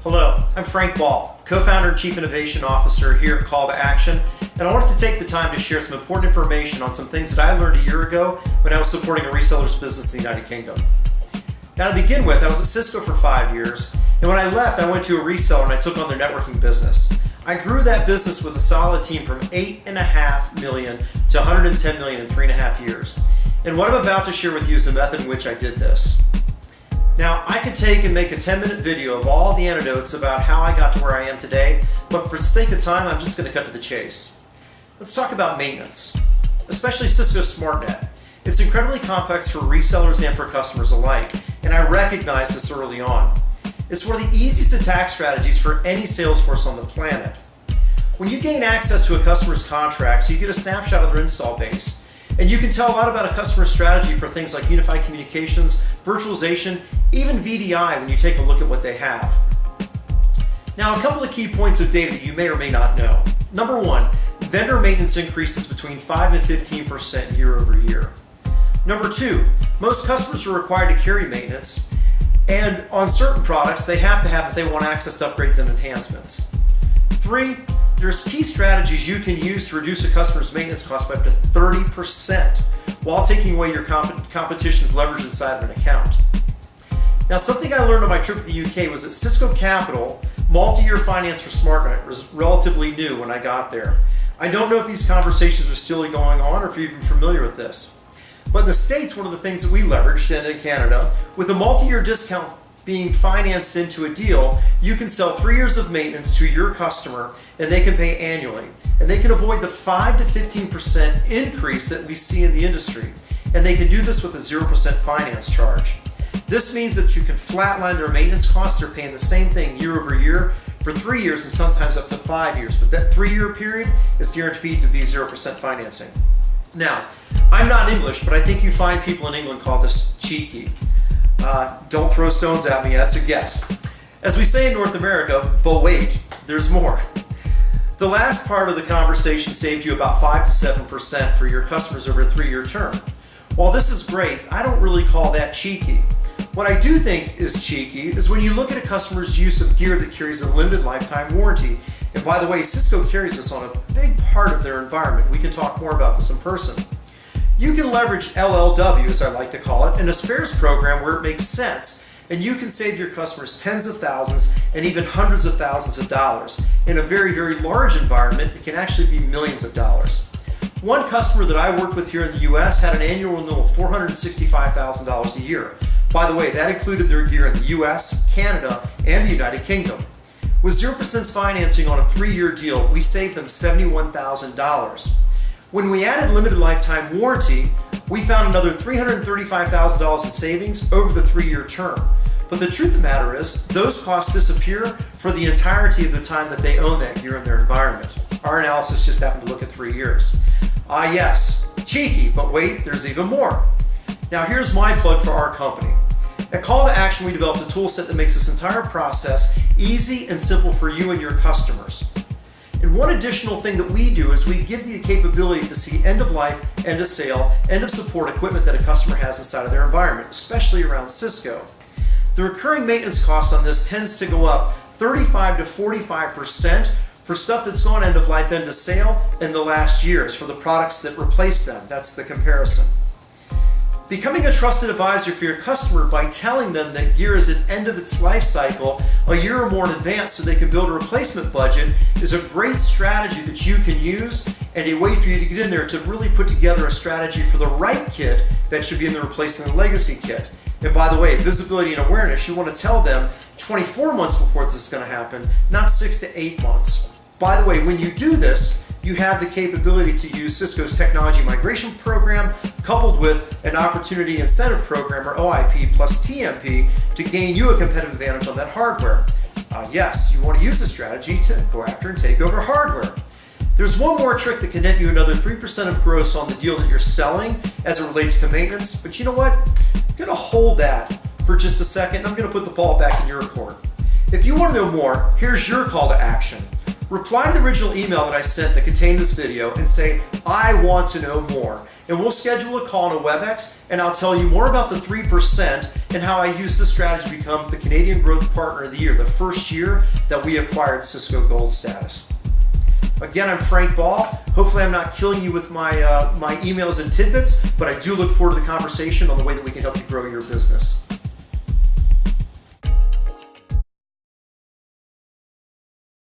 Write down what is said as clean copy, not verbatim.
Hello, I'm Frank Ball, co-founder and chief innovation officer here at Call to Action, and I wanted to take the time to share some important information on some things that I learned a year ago when I was supporting a reseller's business in the United Kingdom. Now, to begin with, I was at Cisco for 5 years, and when I left, I went to a reseller and I took on their networking business. I grew that business with a solid team from $8.5 million to $110 million in 3.5 years. And what I'm about to share with you is the method in which I did this. Now, I could take and make a 10-minute video of all the anecdotes about how I got to where I am today, but for the sake of time, I'm just going to cut to the chase. Let's talk about maintenance, especially Cisco SmartNet. It's incredibly complex for resellers and for customers alike, and I recognized this early on. It's one of the easiest attack strategies for any sales force on the planet. When you gain access to a customer's contracts, you get a snapshot of their install base. And you can tell a lot about a customer's strategy for things like unified communications, virtualization, even VDI when you take a look at what they have. Now, a couple of key points of data that you may or may not know. Number one, vendor maintenance increases between 5 and 15% year over year. Number two, most customers are required to carry maintenance, and on certain products they have to have if they want access to upgrades and enhancements. Three, there's key strategies you can use to reduce a customer's maintenance cost by up to 30% while taking away your competition's leverage inside of an account. Now, something I learned on my trip to the UK was that Cisco Capital multi-year finance for SmartNet was relatively new when I got there. I don't know if these conversations are still going on or if you're even familiar with this. But in the States, one of the things that we leveraged, and in Canada, with a multi-year discount being financed into a deal, you can sell 3 years of maintenance to your customer and they can pay annually. And they can avoid the 5 to 15% increase that we see in the industry. And they can do this with a 0% finance charge. This means that you can flatline their maintenance costs. They're paying the same thing year over year for 3 years and sometimes up to 5 years. But that 3-year period is guaranteed to be 0% financing. Now, I'm not English, but I think you find people in England call this cheeky. Don't throw stones at me, that's a guess. As we say in North America, but wait, there's more. The last part of the conversation saved you about 5 to 7% for your customers over a 3-year term. While this is great, I don't really call that cheeky. What I do think is cheeky is when you look at a customer's use of gear that carries a limited lifetime warranty. And by the way, Cisco carries this on a big part of their environment. We can talk more about this in person. You can leverage LLW, as I like to call it, in a spares program where it makes sense, and you can save your customers tens of thousands and even hundreds of thousands of dollars. In a very, very large environment, it can actually be millions of dollars. One customer that I worked with here in the US had an annual renewal of $465,000 a year. By the way, that included their gear in the US, Canada, and the United Kingdom. With 0% financing on a 3-year deal, we saved them $71,000. When we added limited lifetime warranty, we found another $335,000 in savings over the 3-year term. But the truth of the matter is, those costs disappear for the entirety of the time that they own that gear in their environment. Our analysis just happened to look at 3 years. Yes, cheeky, but wait, there's even more. Now here's my plug for our company. At Call to Action, we developed a tool set that makes this entire process easy and simple for you and your customers. And one additional thing that we do is we give you the capability to see end of life, end of sale, end of support equipment that a customer has inside of their environment, especially around Cisco. The recurring maintenance cost on this tends to go up 35 to 45% for stuff that's gone end of life, end of sale in the last years for the products that replace them. That's the comparison. Becoming a trusted advisor for your customer by telling them that gear is at end of its life cycle a year or more in advance so they can build a replacement budget is a great strategy that you can use and a way for you to get in there to really put together a strategy for the right kit that should be in the replacement and legacy kit. And by the way, visibility and awareness, you want to tell them 24 months before this is going to happen, not 6 to 8 months. By the way, when you do this, you have the capability to use Cisco's technology migration program coupled with an opportunity incentive program, or OIP plus TMP, to gain you a competitive advantage on that hardware. Yes, you want to use the strategy to go after and take over hardware. There's one more trick that can net you another 3% of gross on the deal that you're selling as it relates to maintenance, but you know what? I'm going to hold that for just a second. I'm going to put the ball back in your court. If you want to know more, here's your call to action. Reply to the original email that I sent that contained this video and say, I want to know more. and we'll schedule a call on a WebEx, and I'll tell you more about the 3% and how I used this strategy to become the Canadian Growth Partner of the Year, the first year that we acquired Cisco Gold status. Again, I'm Frank Ball. Hopefully I'm not killing you with my emails and tidbits, but I do look forward to the conversation on the way that we can help you grow your business.